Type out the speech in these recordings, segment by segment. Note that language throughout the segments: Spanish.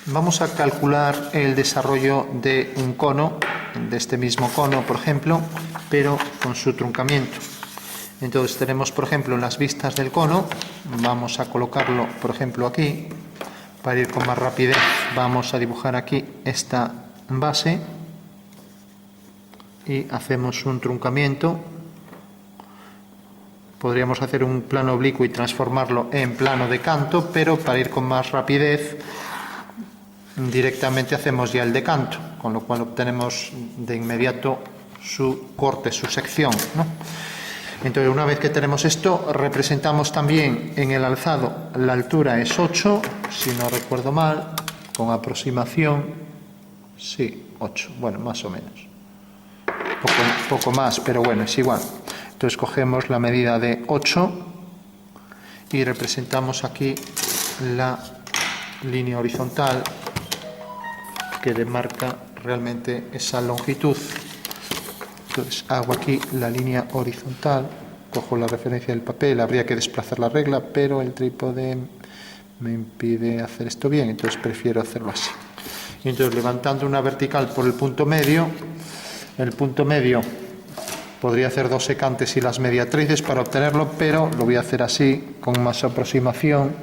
Vamos a calcular el desarrollo de un cono, de este mismo cono, por ejemplo, pero con su truncamiento. Entonces tenemos, por ejemplo, las vistas del cono. Vamos a colocarlo, por ejemplo, aquí. Para ir con más rapidez, vamos a dibujar aquí esta base y hacemos un truncamiento. Podríamos hacer un plano oblicuo y transformarlo en plano de canto, pero para ir con más rapidez directamente hacemos ya el de canto, con lo cual obtenemos de inmediato su corte, su sección, ¿no? Entonces, una vez que tenemos esto, representamos también en el alzado, la altura es 8, si no recuerdo mal, con aproximación, sí, 8, bueno, más o menos, poco más, pero bueno, es igual. Entonces cogemos la medida de 8 y representamos aquí la línea horizontal que demarca realmente esa longitud. Entonces hago aquí la línea horizontal, cojo la referencia del papel, habría que desplazar la regla, pero el trípode me impide hacer esto bien, entonces prefiero hacerlo así. Y entonces levantando una vertical por el punto medio, el punto medio podría hacer dos secantes y las mediatrices para obtenerlo, pero lo voy a hacer así, con más aproximación.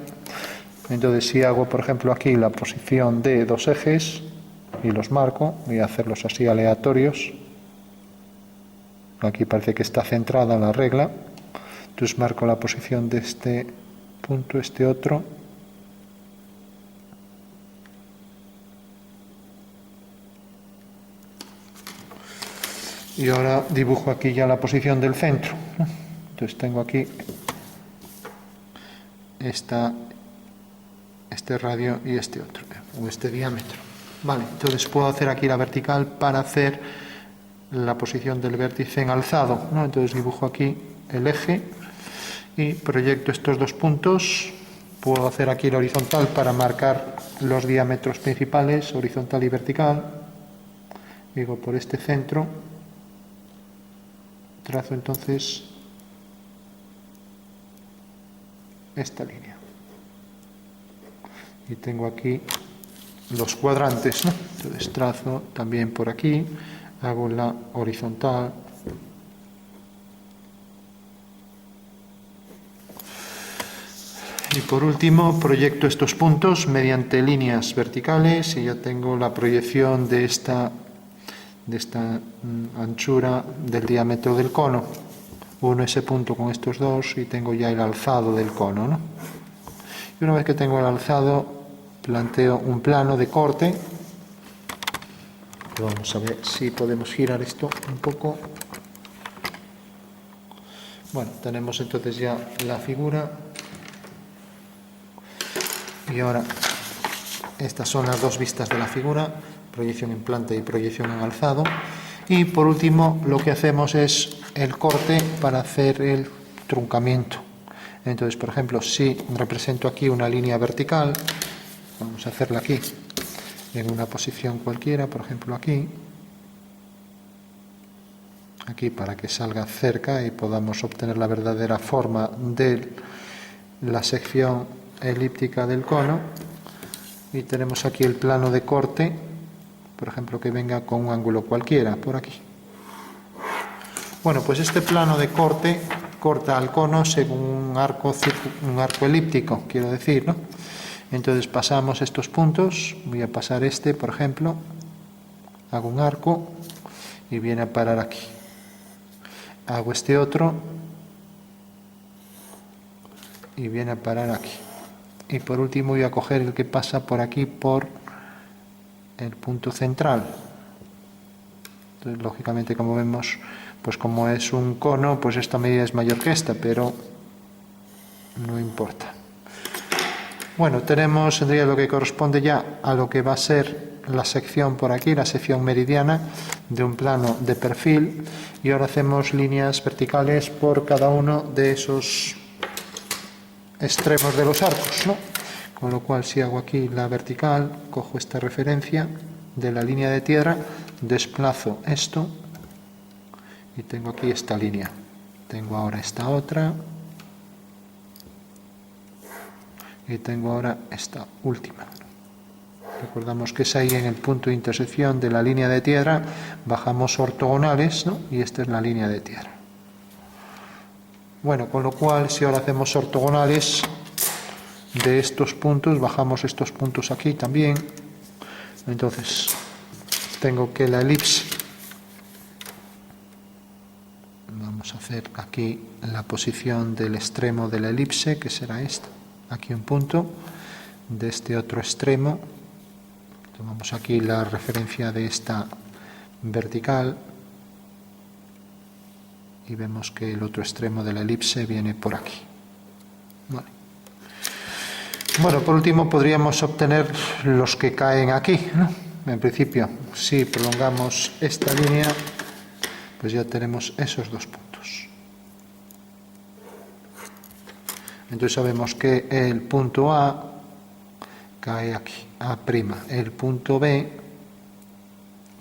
Entonces si hago, por ejemplo, aquí la posición de dos ejes y los marco, voy a hacerlos así aleatorios. Aquí parece que está centrada la regla, entonces marco la posición de este punto, este otro. Y ahora dibujo aquí ya la posición del centro. Entonces tengo aquí este radio y este otro, o este diámetro. Vale, entonces puedo hacer aquí la vertical para hacer la posición del vértice en alzado, ¿no? Entonces dibujo aquí el eje y proyecto estos dos puntos. Puedo hacer aquí la horizontal para marcar los diámetros principales, horizontal y vertical. Digo por este centro, trazo entonces esta línea. Y tengo aquí los cuadrantes, ¿no? Entonces trazo también por aquí, hago la horizontal. Y por último proyecto estos puntos mediante líneas verticales y ya tengo la proyección de esta anchura del diámetro del cono. Uno ese punto con estos dos y tengo ya el alzado del cono, ¿no? Y una vez que tengo el alzado, planteo un plano de corte. Vamos a ver si podemos girar esto un poco. Bueno, tenemos entonces ya la figura. Y ahora, estas son las dos vistas de la figura, proyección en planta y proyección en alzado. Y por último, lo que hacemos es el corte para hacer el truncamiento. Entonces, por ejemplo, si represento aquí una línea vertical, vamos a hacerla aquí, en una posición cualquiera, por ejemplo aquí para que salga cerca y podamos obtener la verdadera forma de la sección elíptica del cono. Y tenemos aquí el plano de corte, por ejemplo, que venga con un ángulo cualquiera, por aquí. Bueno, pues este plano de corte corta al cono según un arco elíptico, quiero decir, ¿no? Entonces pasamos estos puntos, voy a pasar este, por ejemplo, hago un arco y viene a parar aquí. Hago este otro y viene a parar aquí. Y por último voy a coger el que pasa por aquí, por el punto central. Entonces, lógicamente, como vemos, pues como es un cono, pues esta medida es mayor que esta, pero no importa. Bueno, tendría lo que corresponde ya a lo que va a ser la sección por aquí, la sección meridiana de un plano de perfil, y ahora hacemos líneas verticales por cada uno de esos extremos de los arcos, ¿no? Con lo cual, si hago aquí la vertical, cojo esta referencia de la línea de tierra, desplazo esto y tengo aquí esta línea. Tengo ahora esta otra y tengo ahora esta última. Recordamos que es ahí en el punto de intersección de la línea de tierra, bajamos ortogonales, ¿no? Y esta es la línea de tierra. Bueno, con lo cual, si ahora hacemos ortogonales de estos puntos, bajamos estos puntos aquí también. Entonces, tengo que la elipse, vamos a hacer aquí la posición del extremo de la elipse, que será esta, aquí un punto, de este otro extremo, tomamos aquí la referencia de esta vertical, y vemos que el otro extremo de la elipse viene por aquí. Vale. Bueno, por último podríamos obtener los que caen aquí, ¿no? En principio, si prolongamos esta línea, pues ya tenemos esos dos puntos. Entonces sabemos que el punto A cae aquí, A', el punto B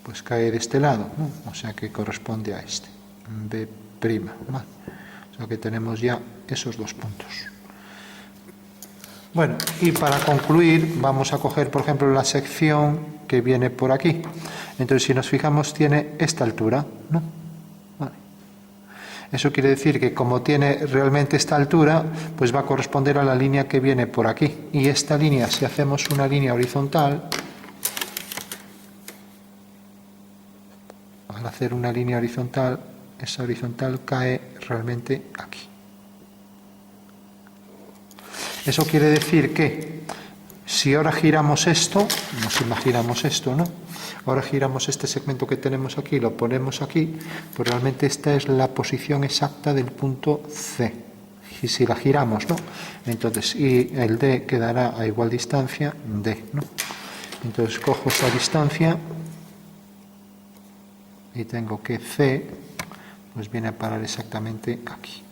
pues cae de este lado, ¿no? O sea que corresponde a este, B', ¿vale? O sea que tenemos ya esos dos puntos. Bueno, y para concluir vamos a coger, por ejemplo, la sección que viene por aquí. Entonces, si nos fijamos, tiene esta altura, ¿no? Vale. Eso quiere decir que como tiene realmente esta altura, pues va a corresponder a la línea que viene por aquí. Y esta línea, si hacemos una línea horizontal, al hacer una línea horizontal, esa horizontal cae realmente aquí. Eso quiere decir que si ahora giramos esto, nos imaginamos esto, ¿no? Ahora giramos este segmento que tenemos aquí, lo ponemos aquí, pues realmente esta es la posición exacta del punto C. Y si la giramos, ¿no? Entonces, y el D quedará a igual distancia D, ¿no? Entonces cojo esa distancia y tengo que C pues viene a parar exactamente aquí.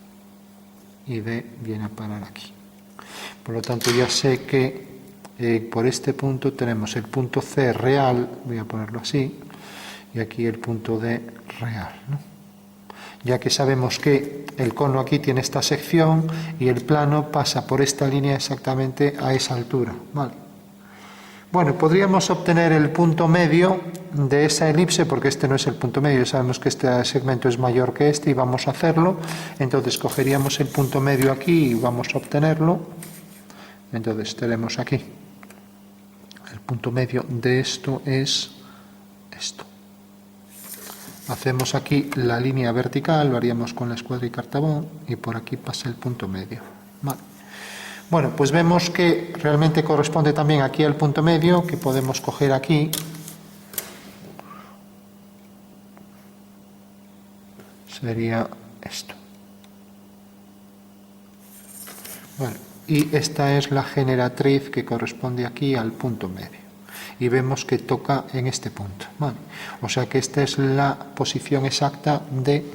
Y D viene a parar aquí. Por lo tanto, ya sé que por este punto tenemos el punto C real, voy a ponerlo así, y aquí el punto D real, ¿no? Ya que sabemos que el cono aquí tiene esta sección y el plano pasa por esta línea exactamente a esa altura, ¿vale? Bueno, podríamos obtener el punto medio de esa elipse, porque este no es el punto medio, sabemos que este segmento es mayor que este y vamos a hacerlo. Entonces cogeríamos el punto medio aquí y vamos a obtenerlo. Entonces tenemos aquí, el punto medio de esto es esto. Hacemos aquí la línea vertical, lo haríamos con la escuadra y cartabón, y por aquí pasa el punto medio. Vale. Bueno, pues vemos que realmente corresponde también aquí al punto medio, que podemos coger aquí. Sería esto. Bueno, y esta es la generatriz que corresponde aquí al punto medio. Y vemos que toca en este punto. Vale. O sea que esta es la posición exacta de...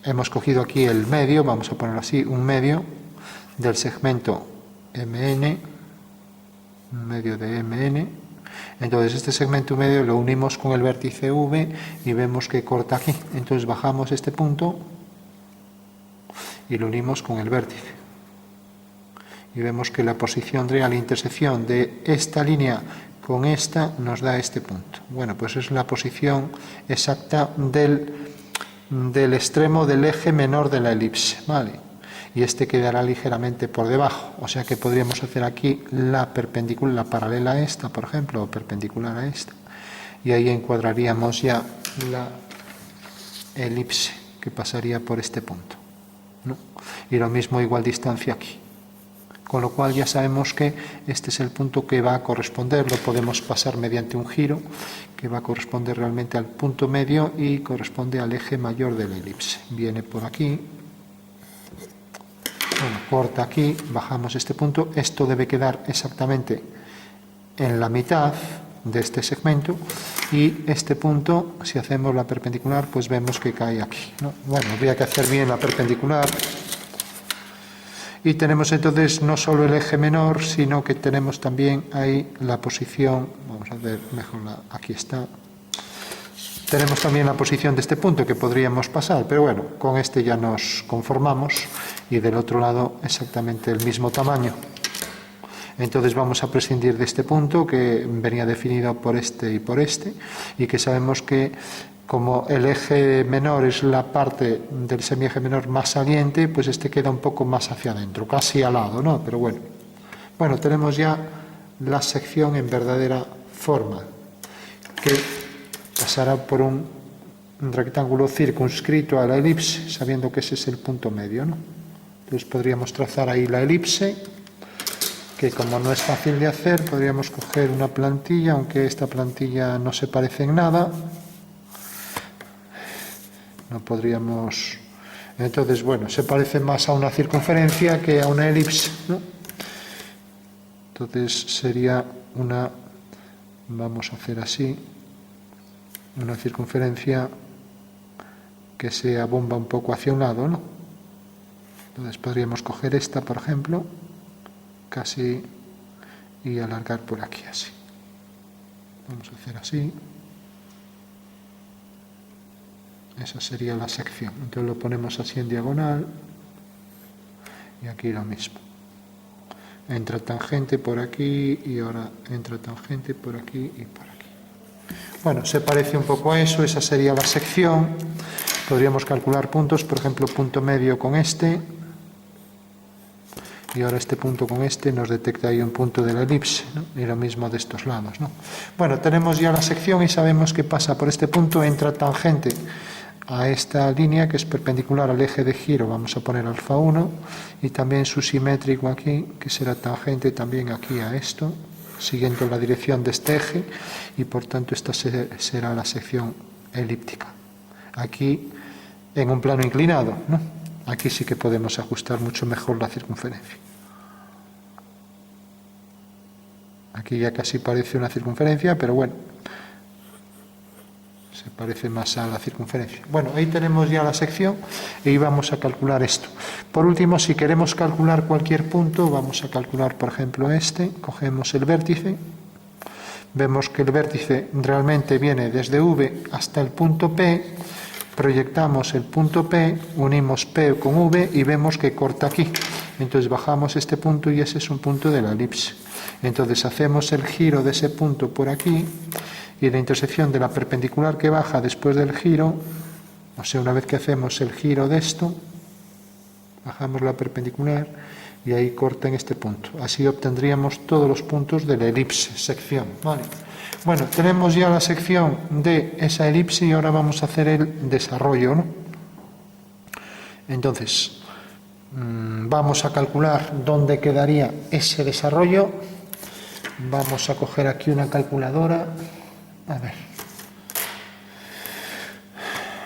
hemos cogido aquí el medio, vamos a ponerlo así, un medio del segmento MN, un medio de MN. Entonces este segmento medio lo unimos con el vértice V y vemos que corta aquí. Entonces bajamos este punto y lo unimos con el vértice. Y vemos que la posición real de intersección de esta línea con esta nos da este punto. Bueno, pues es la posición exacta del extremo del eje menor de la elipse, ¿vale? Y este quedará ligeramente por debajo, o sea que podríamos hacer aquí la perpendicular, la paralela a esta, por ejemplo, o perpendicular a esta, y ahí encuadraríamos ya la elipse que pasaría por este punto, ¿no? Y lo mismo, igual distancia aquí. Con lo cual ya sabemos que este es el punto que va a corresponder, lo podemos pasar mediante un giro, que va a corresponder realmente al punto medio y corresponde al eje mayor de la elipse. Viene por aquí, bueno, corta aquí, bajamos este punto, esto debe quedar exactamente en la mitad de este segmento y este punto, si hacemos la perpendicular, pues vemos que cae aquí, ¿no? Bueno, habría que hacer bien la perpendicular. Y tenemos entonces no solo el eje menor, sino que tenemos también ahí la posición, vamos a ver mejor, aquí está. Tenemos también la posición de este punto que podríamos pasar, pero bueno, con este ya nos conformamos y del otro lado exactamente el mismo tamaño. Entonces vamos a prescindir de este punto que venía definido por este, y que sabemos que como el eje menor es la parte del semieje menor más saliente, pues este queda un poco más hacia adentro, casi al lado, ¿no? Pero bueno. Bueno, tenemos ya la sección en verdadera forma, que pasará por un rectángulo circunscrito a la elipse, sabiendo que ese es el punto medio, ¿no? Entonces podríamos trazar ahí la elipse, que como no es fácil de hacer, podríamos coger una plantilla, aunque esta plantilla no se parece en nada. No podríamos... Entonces, bueno, se parece más a una circunferencia que a una elipse, ¿no? Entonces sería una... Vamos a hacer así, una circunferencia que se abomba un poco hacia un lado, ¿no? Entonces podríamos coger esta, por ejemplo, casi, y alargar por aquí así. Vamos a hacer así. Esa sería la sección. Entonces lo ponemos así en diagonal. Y aquí lo mismo. Entra tangente por aquí y ahora entra tangente por aquí y por aquí. Bueno, se parece un poco a eso. Esa sería la sección. Podríamos calcular puntos, por ejemplo, punto medio con este. Y ahora este punto con este nos detecta ahí un punto de la elipse, ¿no? Y lo mismo de estos lados, ¿no? Bueno, tenemos ya la sección y sabemos que pasa por este punto, entra tangente a esta línea que es perpendicular al eje de giro, vamos a poner alfa 1, y también su simétrico aquí, que será tangente también aquí a esto, siguiendo la dirección de este eje, y por tanto esta será la sección elíptica. Aquí en un plano inclinado, ¿no? Aquí sí que podemos ajustar mucho mejor la circunferencia. Aquí ya casi parece una circunferencia, pero bueno, se parece más a la circunferencia. Bueno, ahí tenemos ya la sección y vamos a calcular esto. Por último, si queremos calcular cualquier punto, vamos a calcular, por ejemplo, este. Cogemos el vértice. Vemos que el vértice realmente viene desde V hasta el punto P. Proyectamos el punto P, unimos P con V y vemos que corta aquí. Entonces bajamos este punto y ese es un punto de la elipse. Entonces hacemos el giro de ese punto por aquí y la intersección de la perpendicular que baja después del giro, o sea, una vez que hacemos el giro de esto, bajamos la perpendicular y ahí corta en este punto. Así obtendríamos todos los puntos de la elipse, sección, ¿vale? Bueno, tenemos ya la sección de esa elipse y ahora vamos a hacer el desarrollo, ¿no? Entonces, vamos a calcular dónde quedaría ese desarrollo. Vamos a coger aquí una calculadora. A ver.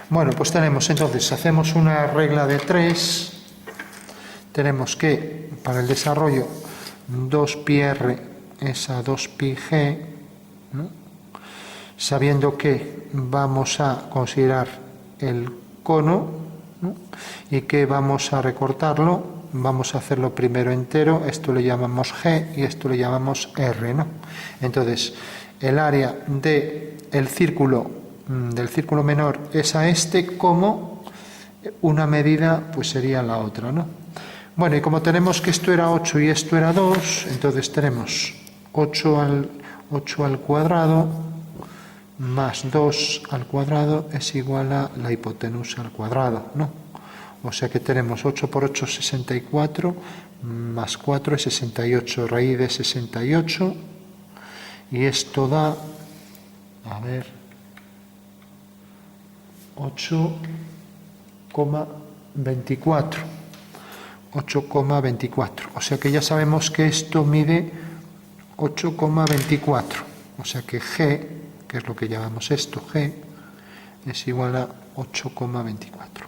Bueno, pues tenemos entonces, hacemos una regla de 3. Tenemos que, para el desarrollo, 2πr es a 2πg, ¿no? Sabiendo que vamos a considerar el cono, ¿no? Y que vamos a recortarlo, vamos a hacerlo primero entero, esto le llamamos G y esto le llamamos R, ¿no? Entonces, el área del círculo menor es a este, como una medida pues sería la otra, ¿no? Bueno, y como tenemos que esto era 8 y esto era 2, entonces tenemos 8 al cuadrado más 2 al cuadrado es igual a la hipotenusa al cuadrado, ¿no? O sea que tenemos 8 por 8 es 64, más 4 es 68, raíz de 68, y esto da, a ver, 8,24. 8,24. O sea que ya sabemos que esto mide 8,24. O sea que G, que es lo que llamamos esto, G, es igual a 8,24.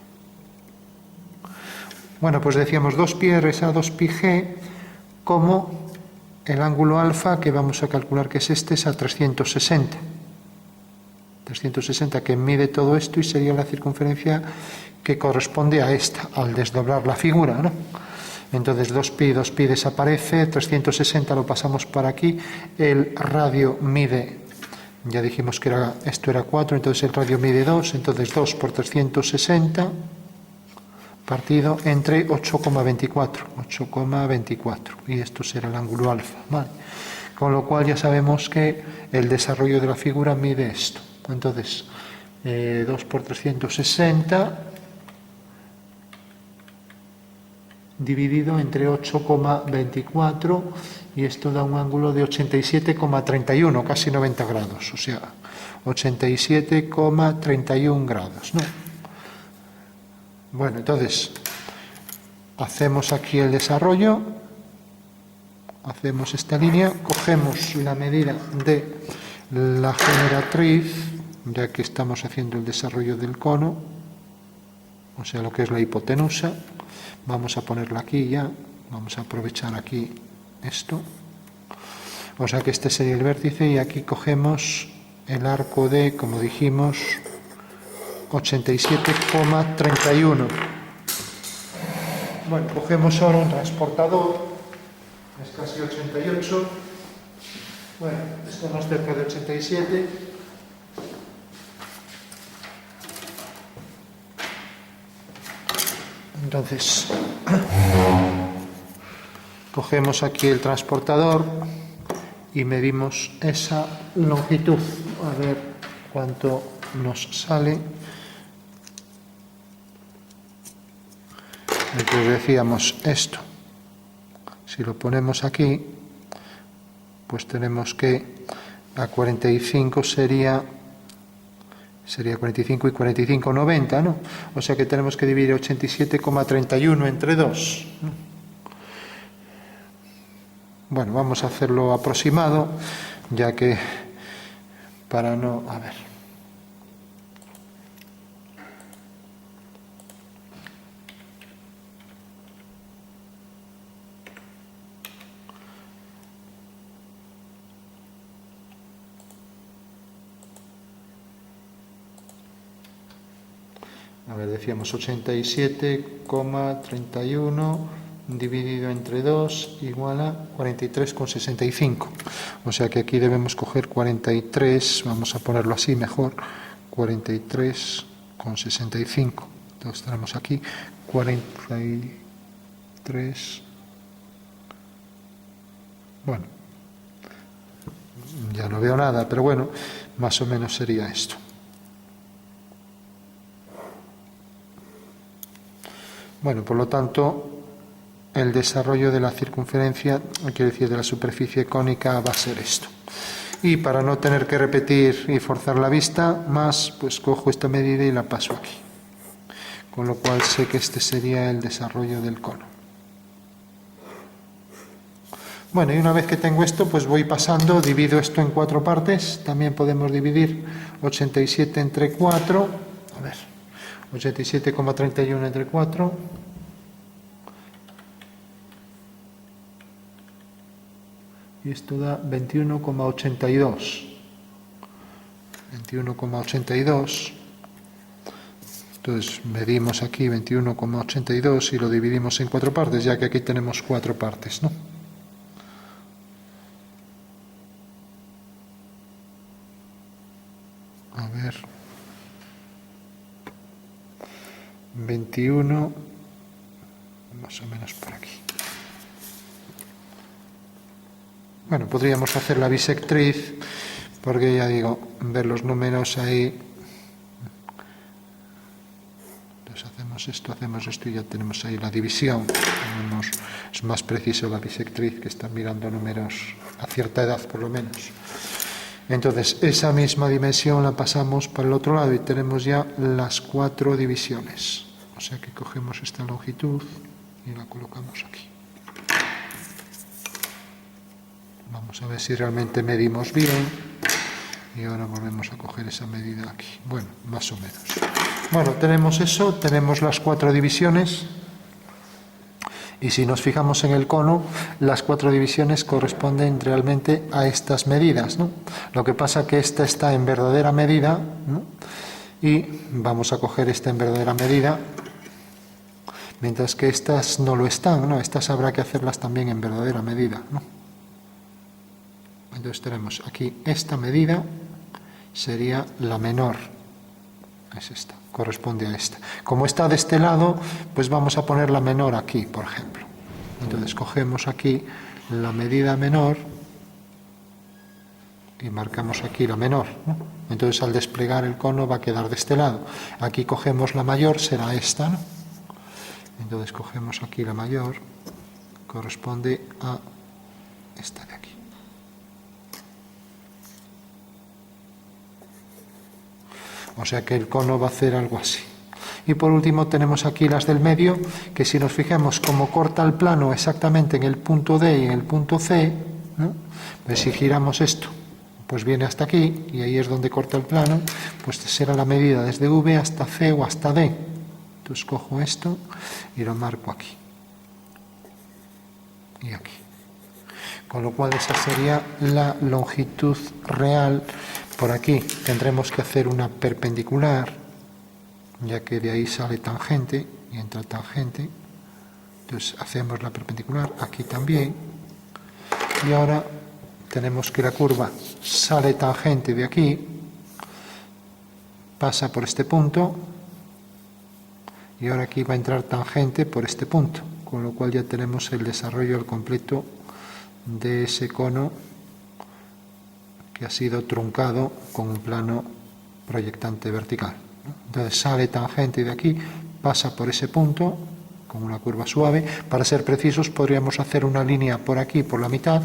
Bueno, pues decíamos 2πr es a 2πg, como el ángulo alfa, que vamos a calcular que es este, es a 360. 360 que mide todo esto y sería la circunferencia que corresponde a esta, al desdoblar la figura, ¿no? Entonces 2pi desaparece, 360 lo pasamos por aquí, el radio mide, ya dijimos que esto era 4, entonces el radio mide 2, entonces 2 por 360 partido entre 8,24, y esto será el ángulo alfa, ¿vale? Con lo cual ya sabemos que el desarrollo de la figura mide esto. Entonces, 2 por 360 dividido entre 8,24, y esto da un ángulo de 87,31, casi 90 grados, o sea, 87,31 grados, ¿no? Bueno, entonces, hacemos aquí el desarrollo, hacemos esta línea, cogemos la medida de la generatriz, ya que estamos haciendo el desarrollo del cono, o sea, lo que es la hipotenusa. Vamos a ponerla aquí ya, vamos a aprovechar aquí esto. O sea que este sería el vértice, y aquí cogemos el arco de, como dijimos, 87,31. Bueno, cogemos ahora un transportador, es casi 88. Bueno, estamos cerca de 87. Entonces, cogemos aquí el transportador y medimos esa longitud, a ver cuánto nos sale. Entonces decíamos esto, si lo ponemos aquí, pues tenemos que a 45 sería 45 y 45, 90, ¿no? O sea que tenemos que dividir 87,31 entre 2. Bueno, vamos a hacerlo aproximado, ya que para no... A ver. A ver, decíamos 87,31 dividido entre 2 igual a 43,65. O sea que aquí debemos coger 43, vamos a ponerlo así mejor, 43,65. Entonces tenemos aquí 43. Bueno, ya no veo nada, pero bueno, más o menos sería esto. Bueno, por lo tanto, el desarrollo de la circunferencia, quiero decir, de la superficie cónica, va a ser esto. Y para no tener que repetir y forzar la vista más, pues cojo esta medida y la paso aquí. Con lo cual sé que este sería el desarrollo del cono. Bueno, y una vez que tengo esto, pues voy pasando, divido esto en 4 partes. También podemos dividir 87 entre 4. A ver, 87,31 entre 4. Y esto da 21,82. 21,82. Entonces medimos aquí 21,82 y lo dividimos en 4 partes, ya que aquí tenemos 4 partes, ¿no? A ver. 21, más o menos por aquí. Bueno, podríamos hacer la bisectriz, porque ya digo, ver los números ahí. Entonces hacemos esto y ya tenemos ahí la división. Es más preciso la bisectriz, que están mirando números a cierta edad por lo menos. Entonces, esa misma dimensión la pasamos para el otro lado y tenemos ya las 4 divisiones. O sea que cogemos esta longitud y la colocamos aquí. Vamos a ver si realmente medimos bien. Y ahora volvemos a coger esa medida aquí. Bueno, más o menos. Bueno, tenemos eso, tenemos las 4 divisiones. Y si nos fijamos en el cono, las 4 divisiones corresponden realmente a estas medidas, ¿no? Lo que pasa es que esta está en verdadera medida, ¿no? Y vamos a coger esta en verdadera medida, mientras que estas no lo están, ¿no? Estas habrá que hacerlas también en verdadera medida, ¿no? Entonces tenemos aquí esta medida, sería la menor, es esta. corresponde a esta. Como está de este lado, pues vamos a poner la menor aquí, por ejemplo. Entonces cogemos aquí la medida menor y marcamos aquí la menor, ¿no? Entonces al desplegar el cono va a quedar de este lado. Aquí cogemos la mayor, será esta, ¿no? Entonces cogemos aquí la mayor, corresponde a esta de aquí. O sea que el cono va a hacer algo así. Y por último tenemos aquí las del medio, que si nos fijamos como corta el plano exactamente en el punto D y en el punto C, ¿no? Pues si giramos esto, pues viene hasta aquí, y ahí es donde corta el plano, pues será la medida desde V hasta C o hasta D. Entonces cojo esto y lo marco aquí. Y aquí. Con lo cual esa sería la longitud real. Por aquí tendremos que hacer una perpendicular, ya que de ahí sale tangente y entra tangente. Entonces hacemos la perpendicular aquí también. Y ahora tenemos que la curva sale tangente de aquí, pasa por este punto, y ahora aquí va a entrar tangente por este punto, con lo cual ya tenemos el desarrollo al completo de ese cono que ha sido truncado con un plano proyectante vertical. Entonces sale tangente de aquí, pasa por ese punto con una curva suave. Para ser precisos, podríamos hacer una línea por aquí, por la mitad.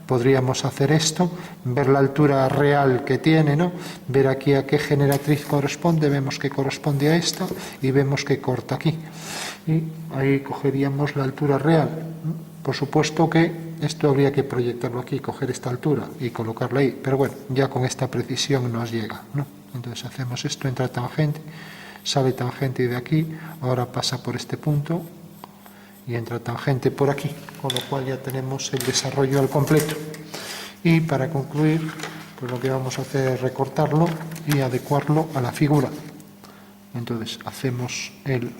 Podríamos hacer esto, ver la altura real que tiene, ¿no? Ver aquí a qué generatriz corresponde, vemos que corresponde a esta y vemos que corta aquí. Y ahí cogeríamos la altura real, ¿no? Por supuesto que esto habría que proyectarlo aquí, coger esta altura y colocarla ahí, pero bueno, ya con esta precisión nos llega, ¿no? Entonces hacemos esto, entra tangente, sale tangente de aquí, ahora pasa por este punto y entra tangente por aquí, con lo cual ya tenemos el desarrollo al completo. Y para concluir, pues lo que vamos a hacer es recortarlo y adecuarlo a la figura. Entonces hacemos el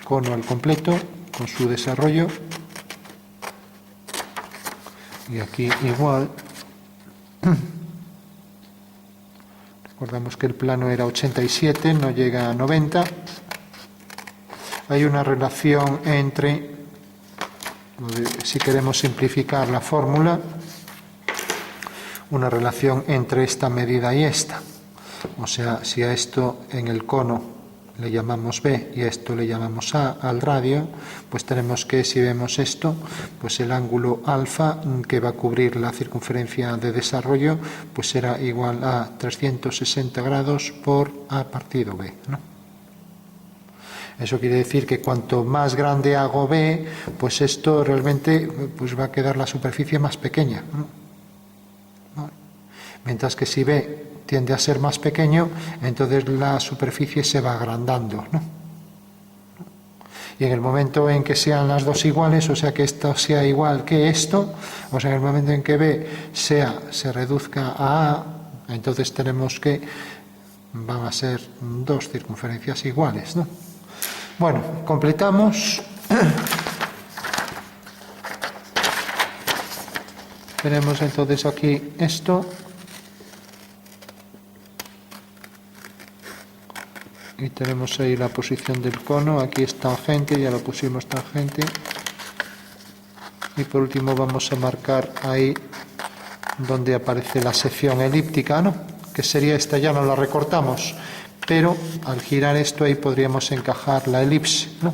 cono al completo con su desarrollo. Y aquí igual, recordamos que el plano era 87, no llega a 90. Hay una relación entre, si queremos simplificar la fórmula, una relación entre esta medida y esta. O sea, si a esto en el cono le llamamos B y a esto le llamamos A al radio, pues tenemos que, si vemos esto, pues el ángulo alfa que va a cubrir la circunferencia de desarrollo, pues será igual a 360 grados por A partido B, ¿no? Eso quiere decir que cuanto más grande hago B, pues esto realmente pues va a quedar la superficie más pequeña, ¿no? Mientras que si B tiende a ser más pequeño, entonces la superficie se va agrandando, ¿no? Y en el momento en que sean las dos iguales, o sea que esto sea igual que esto, o sea en el momento en que B se reduzca a A, entonces tenemos que van a ser dos circunferencias iguales, ¿no? Bueno, completamos. Tenemos entonces aquí esto. Y tenemos ahí la posición del cono, aquí es tangente, ya lo pusimos tangente. Y por último vamos a marcar ahí donde aparece la sección elíptica, ¿no? Que sería esta, ya no la recortamos, pero al girar esto ahí podríamos encajar la elipse, ¿no?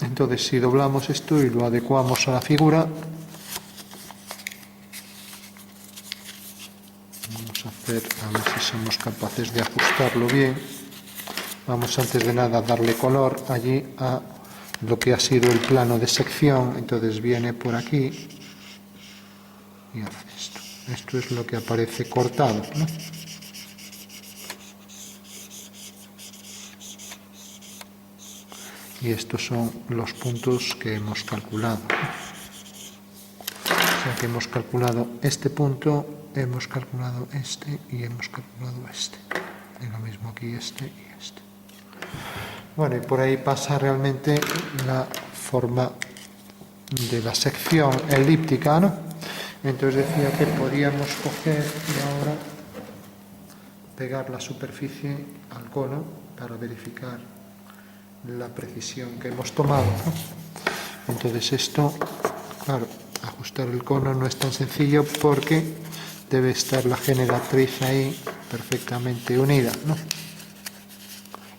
Entonces si doblamos esto y lo adecuamos a la figura, a ver si somos capaces de ajustarlo bien. Vamos antes de nada a darle color allí a lo que ha sido el plano de sección. Entonces viene por aquí y hace esto. Esto es lo que aparece cortado, ¿no? Y estos son los puntos que hemos calculado, ¿no? O sea que hemos calculado este punto, hemos calculado este y hemos calculado este. Y lo mismo aquí este y este. Bueno, y por ahí pasa realmente la forma de la sección elíptica, ¿no? Entonces decía que podíamos coger y ahora pegar la superficie al cono para verificar la precisión que hemos tomado, ¿no? Entonces esto, claro, ajustar el cono no es tan sencillo porque debe estar la generatriz ahí perfectamente unida, ¿no?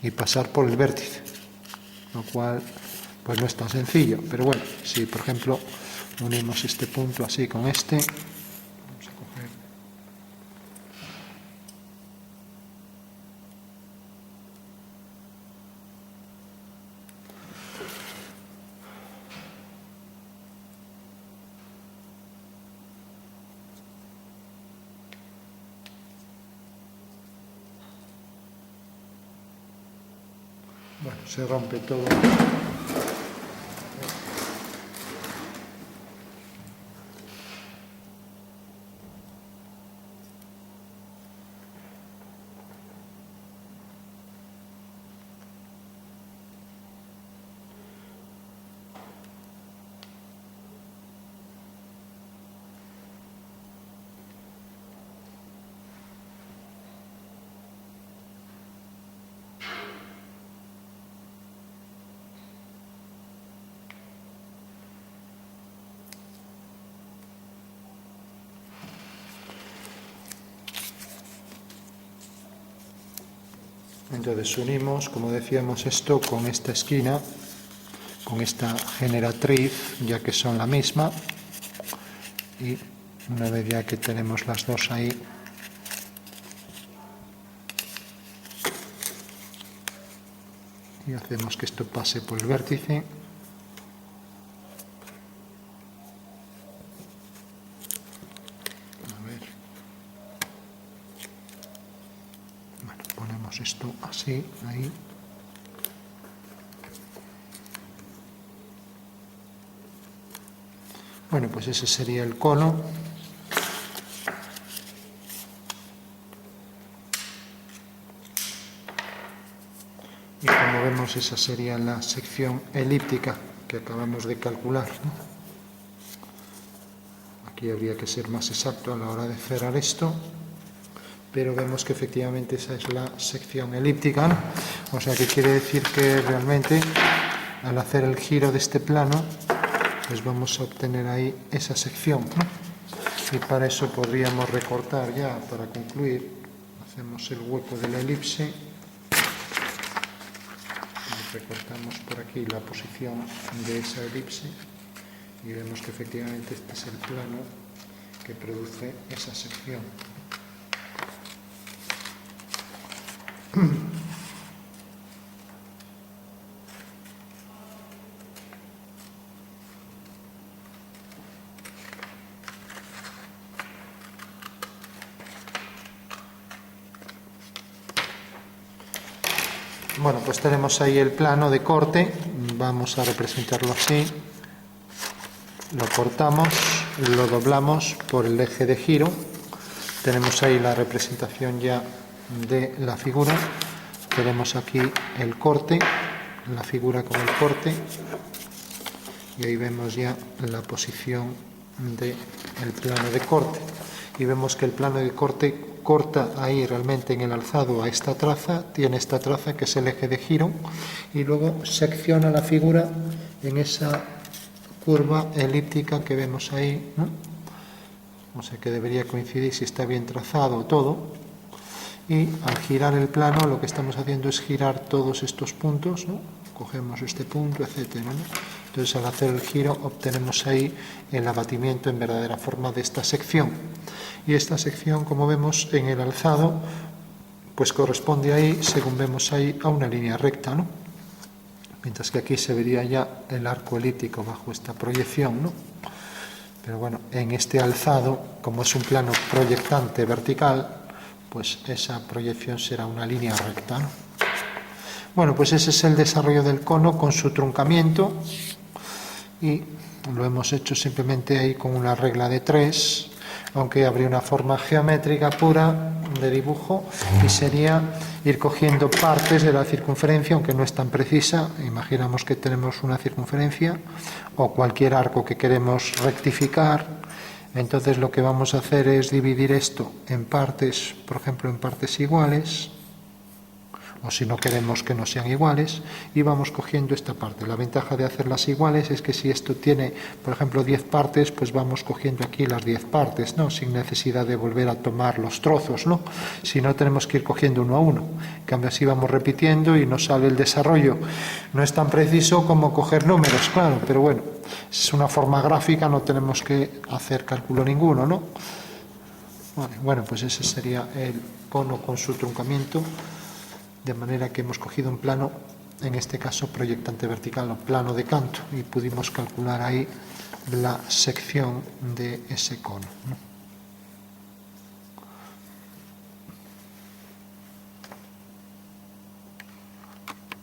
Y pasar por el vértice, lo cual pues no es tan sencillo, pero bueno, si por ejemplo unimos este punto así con este, vamos a coger bueno, se rompe todo. Entonces unimos, como decíamos, esto con esta esquina, con esta generatriz, ya que son la misma, y una vez ya que tenemos las dos ahí, y hacemos que esto pase por el vértice. Esto así, ahí. Bueno, pues ese sería el cono. Y como vemos, esa sería la sección elíptica que acabamos de calcular, ¿no? Aquí habría que ser más exacto a la hora de cerrar esto, pero vemos que efectivamente esa es la sección elíptica, ¿no? O sea que quiere decir que realmente al hacer el giro de este plano pues vamos a obtener ahí esa sección, ¿no? Y para eso podríamos recortar ya, para concluir, hacemos el hueco de la elipse, recortamos por aquí la posición de esa elipse y vemos que efectivamente este es el plano que produce esa sección. Bueno, pues tenemos ahí el plano de corte, vamos a representarlo así, lo cortamos, lo doblamos por el eje de giro, tenemos ahí la representación ya de la figura, tenemos aquí el corte, la figura con el corte, y ahí vemos ya la posición del plano de corte, y vemos que el plano de corte corta ahí realmente en el alzado a esta traza, tiene esta traza que es el eje de giro, y luego secciona la figura en esa curva elíptica que vemos ahí, ¿no? O sea que debería coincidir si está bien trazado todo, y al girar el plano lo que estamos haciendo es girar todos estos puntos, ¿no? Cogemos este punto, etcétera, ¿no? Entonces al hacer el giro obtenemos ahí el abatimiento en verdadera forma de esta sección. Y esta sección, como vemos en el alzado, pues corresponde ahí, según vemos ahí, a una línea recta, ¿no? Mientras que aquí se vería ya el arco elíptico bajo esta proyección, ¿no? Pero bueno, en este alzado, como es un plano proyectante vertical, pues esa proyección será una línea recta, ¿no? Bueno, pues ese es el desarrollo del cono con su truncamiento, y lo hemos hecho simplemente ahí con una regla de 3, aunque habría una forma geométrica pura de dibujo y sería ir cogiendo partes de la circunferencia, aunque no es tan precisa. Imaginamos que tenemos una circunferencia o cualquier arco que queremos rectificar, Entonces lo que vamos a hacer es dividir esto en partes, por ejemplo, en partes iguales, o si no queremos que no sean iguales, y vamos cogiendo esta parte. La ventaja de hacerlas iguales es que si esto tiene, por ejemplo, 10 partes, pues vamos cogiendo aquí las 10 partes, ¿no? Sin necesidad de volver a tomar los trozos, ¿no? Si no, tenemos que ir cogiendo uno a uno. En cambio, así vamos repitiendo y nos sale el desarrollo. No es tan preciso como coger números, claro, pero bueno, es una forma gráfica, no tenemos que hacer cálculo ninguno, ¿no? Vale, bueno, pues ese sería el cono con su truncamiento. De manera que hemos cogido un plano, en este caso proyectante vertical o plano de canto, y pudimos calcular ahí la sección de ese cono, ¿no?